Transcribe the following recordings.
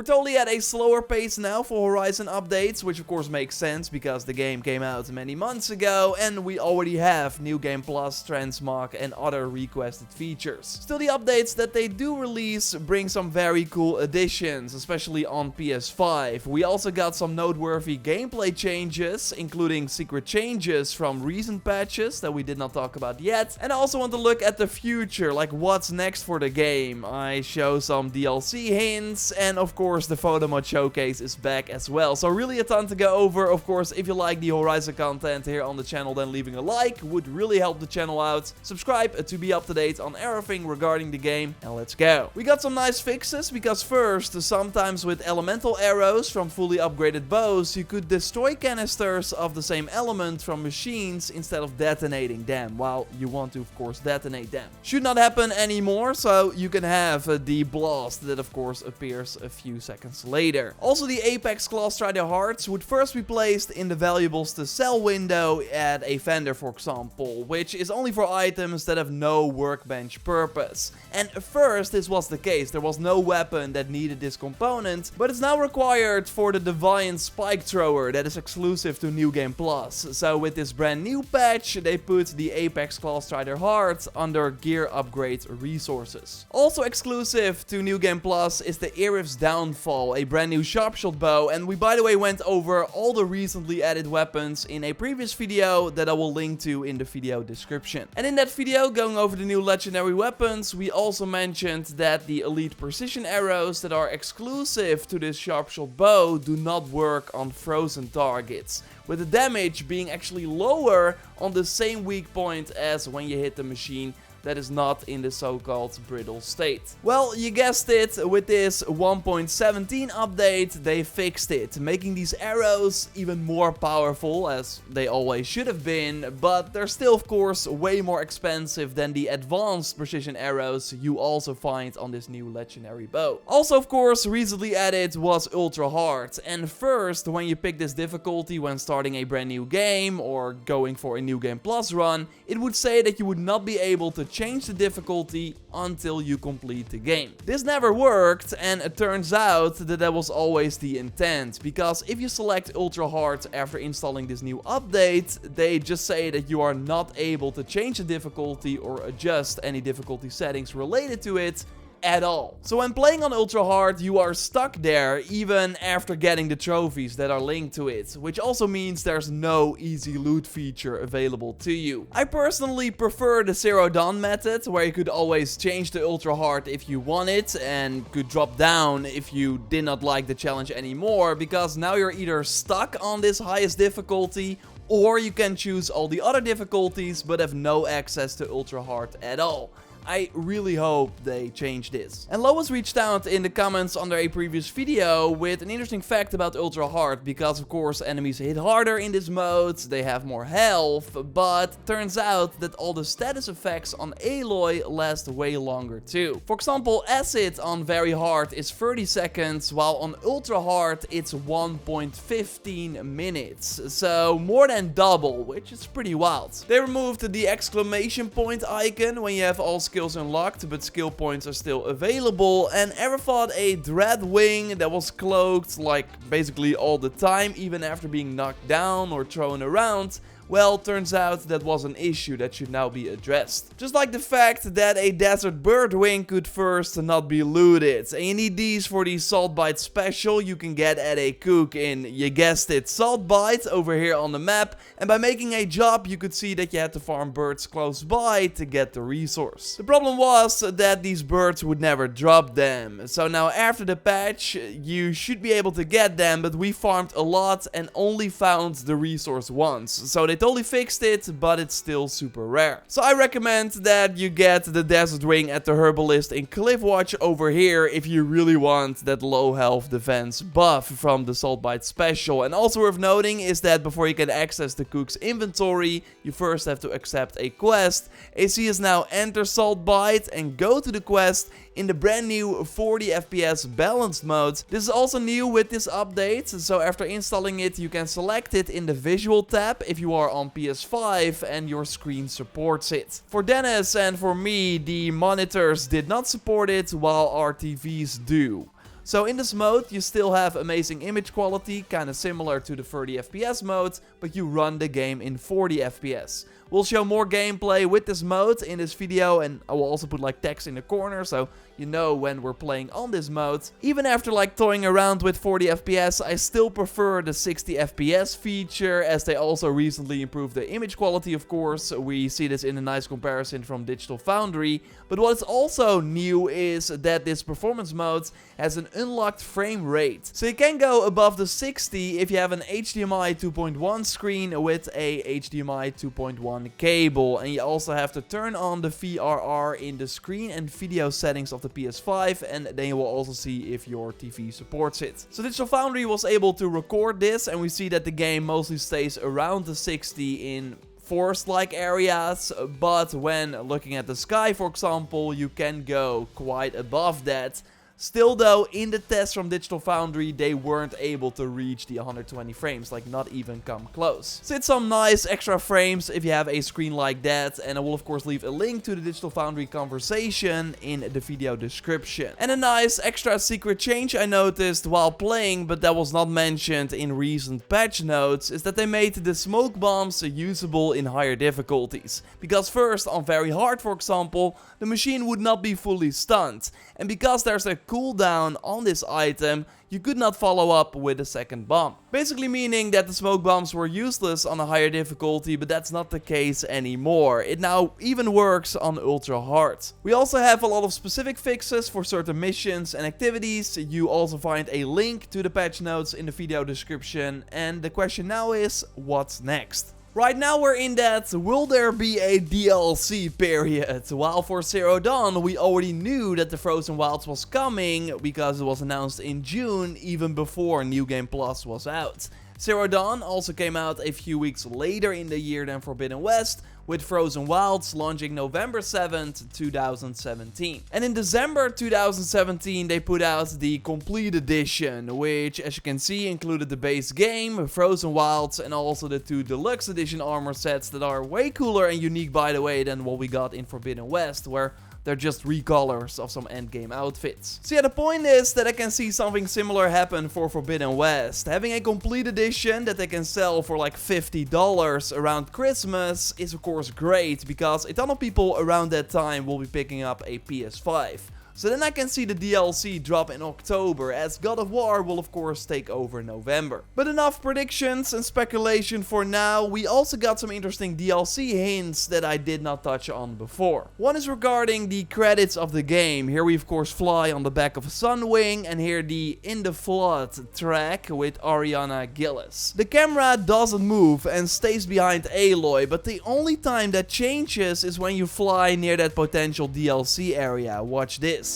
totally at a slower pace now for Horizon updates, which of course makes sense because the game came out many months ago and we already have New Game Plus, Transmog and other requested features. Still, the updates that they do release bring some very cool additions, especially on PS5. We also got some noteworthy gameplay changes, including secret changes from recent patches that we did not talk about yet. And I also want to look at the future, like what's next for the game. I show some DLC hints, and of course the photo mod showcase is back as well. So really a ton to go over. Of course, if you like the Horizon content here on the channel, then leaving a like would really help the channel out. Subscribe to be up to date on everything regarding the game, and let's go. We got some nice fixes, because first, sometimes with elemental arrows from fully upgraded bows, you could destroy canisters of the same element from machines instead of detonating them, while you want to of course detonate them. Should not happen anymore, so you can have the blast that of course appears a few seconds later. Also, the Apex Claw Strider hearts would first be placed in the valuables to sell window at a vendor, for example, which is only for items that have no workbench purpose. And at first this was the case, there was no weapon that needed this component, but it's now required for the Deviant Spike Thrower that is exclusive to New Game Plus. So with this brand new patch, they put the Apex Claw Strider heart under gear upgrade resources. Also exclusive to New Game Plus is the Erif's Downfall, a brand new sharpshot bow, and we by the way went over all the recently added weapons in a previous video that I will link to in the video description. And in that video, going over the new legendary weapons, we also mentioned that the elite precision arrows that are exclusive to this sharpshot bow do not work on frozen targets, with the damage being actually lower on the same weak point as when you hit the machine that is not in the so-called brittle state. Well, you guessed it, with this 1.17 update, they fixed it, making these arrows even more powerful, as they always should have been, but they're still of course way more expensive than the advanced precision arrows you also find on this new legendary bow. Also of course recently added was ultra hard, and first when you pick this difficulty when starting a brand new game or going for a New Game Plus run, it would say that you would not be able to change the difficulty until you complete the game. This never worked, and it turns out that that was always the intent, because if you select ultra hard after installing this new update, they just say that you are not able to change the difficulty or adjust any difficulty settings related to it at all. So when playing on ultra hard, you are stuck there even after getting the trophies that are linked to it, which also means there's no easy loot feature available to you. I personally prefer the Zero Dawn method, where you could always change the ultra hard if you wanted and could drop down if you did not like the challenge anymore, because now you're either stuck on this highest difficulty, or you can choose all the other difficulties but have no access to ultra hard at all. I really hope they change this. And Lois reached out in the comments under a previous video with an interesting fact about ultra hard, because of course enemies hit harder in this mode, they have more health, but turns out that all the status effects on Aloy last way longer too. For example, acid on very hard is 30 seconds, while on ultra hard it's 1.15 minutes. So more than double, which is pretty wild. They removed the exclamation point icon when you have all skills unlocked, but skill points are still available. And ever fought a Dread Wing that was cloaked like basically all the time, even after being knocked down or thrown around? Well, turns out that was an issue that should now be addressed. Just like the fact that a Desert Bird Wing could first not be looted. And you need these for the Salt Bite special you can get at a cook in, you guessed it, Salt Bite over here on the map. And by making a job, you could see that you had to farm birds close by to get the resource. The problem was that these birds would never drop them. So now after the patch, you should be able to get them, but we farmed a lot and only found the resource once. So they totally fixed it, but it's still super rare. So I recommend that you get the Desert Wing at the Herbalist in Cliffwatch over here if you really want that low health defense buff from the Salt Bite special. And also worth noting is that before you can access the cook's inventory, you first have to accept a quest. AC is now enter Salt Bite and go to the quest in the brand new 40 FPS balanced mode. This is also new with this update, so after installing it you can select it in the visual tab if you are on PS5 and your screen supports it. For Dennis and for me, the monitors did not support it while our TVs do. So in this mode, you still have amazing image quality, kind of similar to the 30 FPS mode, but you run the game in 40 FPS. We'll show more gameplay with this mode in this video, and I will also put like text in the corner so you know when we're playing on this mode. Even after like toying around with 40 FPS, I still prefer the 60 FPS feature, as they also recently improved the image quality, of course. We see this in a nice comparison from Digital Foundry. But what's also new is that this performance mode has an unlocked frame rate. So you can go above the 60 if you have an HDMI 2.1 screen with a HDMI 2.1 cable, and you also have to turn on the VRR in the screen and video settings of the PS5, and then you will also see if your TV supports it. So Digital Foundry was able to record this, and we see that the game mostly stays around the 60 in forest-like areas, but when looking at the sky, for example, you can go quite above that. Still though, in the test from Digital Foundry, they weren't able to reach the 120 frames, like not even come close. So it's some nice extra frames if you have a screen like that, and I will of course leave a link to the Digital Foundry conversation in the video description. And a nice extra secret change I noticed while playing, but that was not mentioned in recent patch notes, is that they made the smoke bombs usable in higher difficulties. Because first, on very hard for example, the machine would not be fully stunned. And because there's a cooldown on this item, you could not follow up with a second bomb. Basically meaning that the smoke bombs were useless on a higher difficulty, but that's not the case anymore. It now even works on ultra hard. We also have a lot of specific fixes for certain missions and activities. You also find a link to the patch notes in the video description. And the question now is, what's next? Right now we're in that will there be a DLC period. While for Zero Dawn we already knew that the Frozen Wilds was coming because it was announced in June, even before New Game Plus was out. Zero Dawn also came out a few weeks later in the year than Forbidden West, with Frozen Wilds launching November 7th, 2017. And in December 2017 they put out the Complete Edition, which as you can see included the base game, Frozen Wilds, and also the 2 Deluxe Edition armor sets that are way cooler and unique, by the way, than what we got in Forbidden West, where they're just recolors of some endgame outfits. So yeah, the point is that I can see something similar happen for Forbidden West. Having a complete edition that they can sell for like $50 around Christmas is of course great, because a ton of people around that time will be picking up a PS5. So then I can see the DLC drop in October, as God of War will of course take over November. But enough predictions and speculation for now. We also got some interesting DLC hints that I did not touch on before. One is regarding the credits of the game. Here we of course fly on the back of a Sunwing, and hear the In the Flood track with Ariana Gillis. The camera doesn't move and stays behind Aloy, but the only time that changes is when you fly near that potential DLC area. Watch this.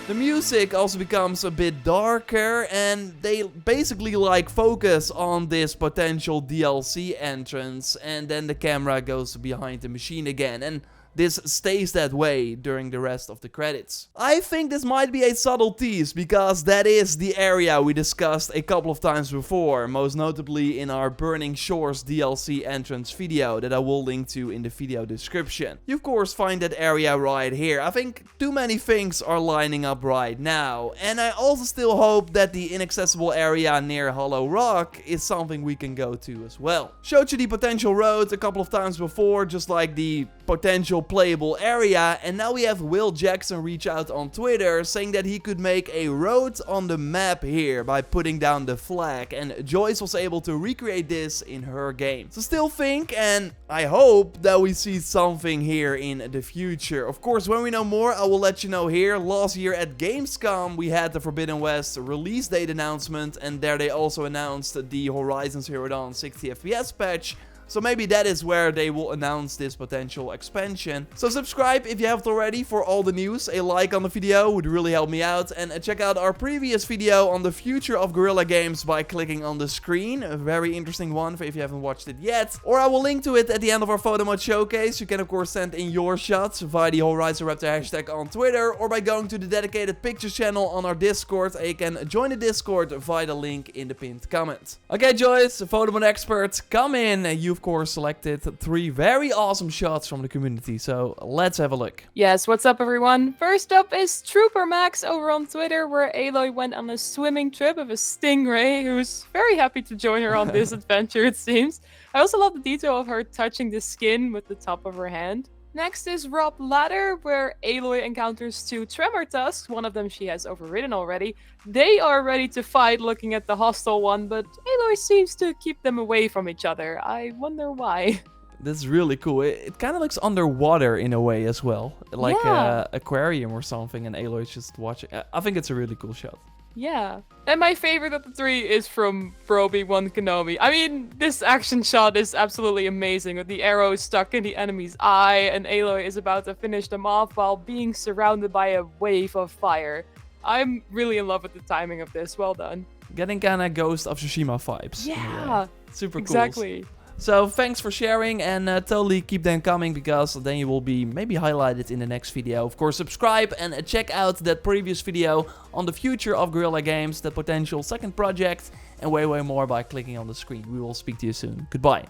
The music also becomes a bit darker, and they basically like focus on this potential DLC entrance, and then the camera goes behind the machine again, and this stays that way during the rest of the credits. I think this might be a subtle tease, because that is the area we discussed a couple of times before, most notably in our Burning Shores DLC entrance video that I will link to in the video description. You of course find that area right here. I think too many things are lining up right now, and I also still hope that the inaccessible area near Hollow Rock is something we can go to as well. Showed you the potential road a couple of times before, just like the potential playable area, and now we have Will Jackson reach out on Twitter saying that he could make a road on the map here by putting down the flag, and Joyce was able to recreate this in her game. So still think, and I hope that we see something here in the future. Of course, when we know more, I will let you know here. Last year at Gamescom we had the Forbidden West release date announcement, and there they also announced the Horizon Zero Dawn 60 FPS patch. So maybe that is where they will announce this potential expansion. So subscribe if you haven't already for all the news. A like on the video would really help me out. And check out our previous video on the future of Guerrilla Games by clicking on the screen. A very interesting one if you haven't watched it yet. Or I will link to it at the end of our photo mode showcase. You can of course send in your shots via the JorRaptor hashtag on Twitter, or by going to the dedicated pictures channel on our Discord. You can join the Discord via the link in the pinned comment. Okay Joyce, photo mode expert, come in. You've of course, selected 3 very awesome shots from the community. So let's have a look. Yes, what's up everyone? First up is Trooper Max over on Twitter, where Aloy went on a swimming trip with a stingray, who's very happy to join her on this adventure, it seems. I also love the detail of her touching the skin with the top of her hand. Next is Rob Ladder, where Aloy encounters 2 Tremor Tusks. One of them she has overridden already. They are ready to fight, looking at the hostile one, but Aloy seems to keep them away from each other. I wonder why. This is really cool. It kind of looks underwater in a way as well. Like Yeah. an aquarium or something, and Aloy's just watching. I think it's a really cool shot. Yeah. And my favorite of the 3 is from Broby1 Kenobi. I mean, this action shot is absolutely amazing, with the arrow stuck in the enemy's eye, and Aloy is about to finish them off while being surrounded by a wave of fire. I'm really in love with the timing of this. Well done. Getting kind of Ghost of Tsushima vibes. in a way. Yeah. Super cool. Exactly. So thanks for sharing, and totally keep them coming, because then you will be maybe highlighted in the next video. Of course, subscribe and check out that previous video on the future of Guerrilla Games, the potential second project, and way more by clicking on the screen. We will speak to you soon. Goodbye.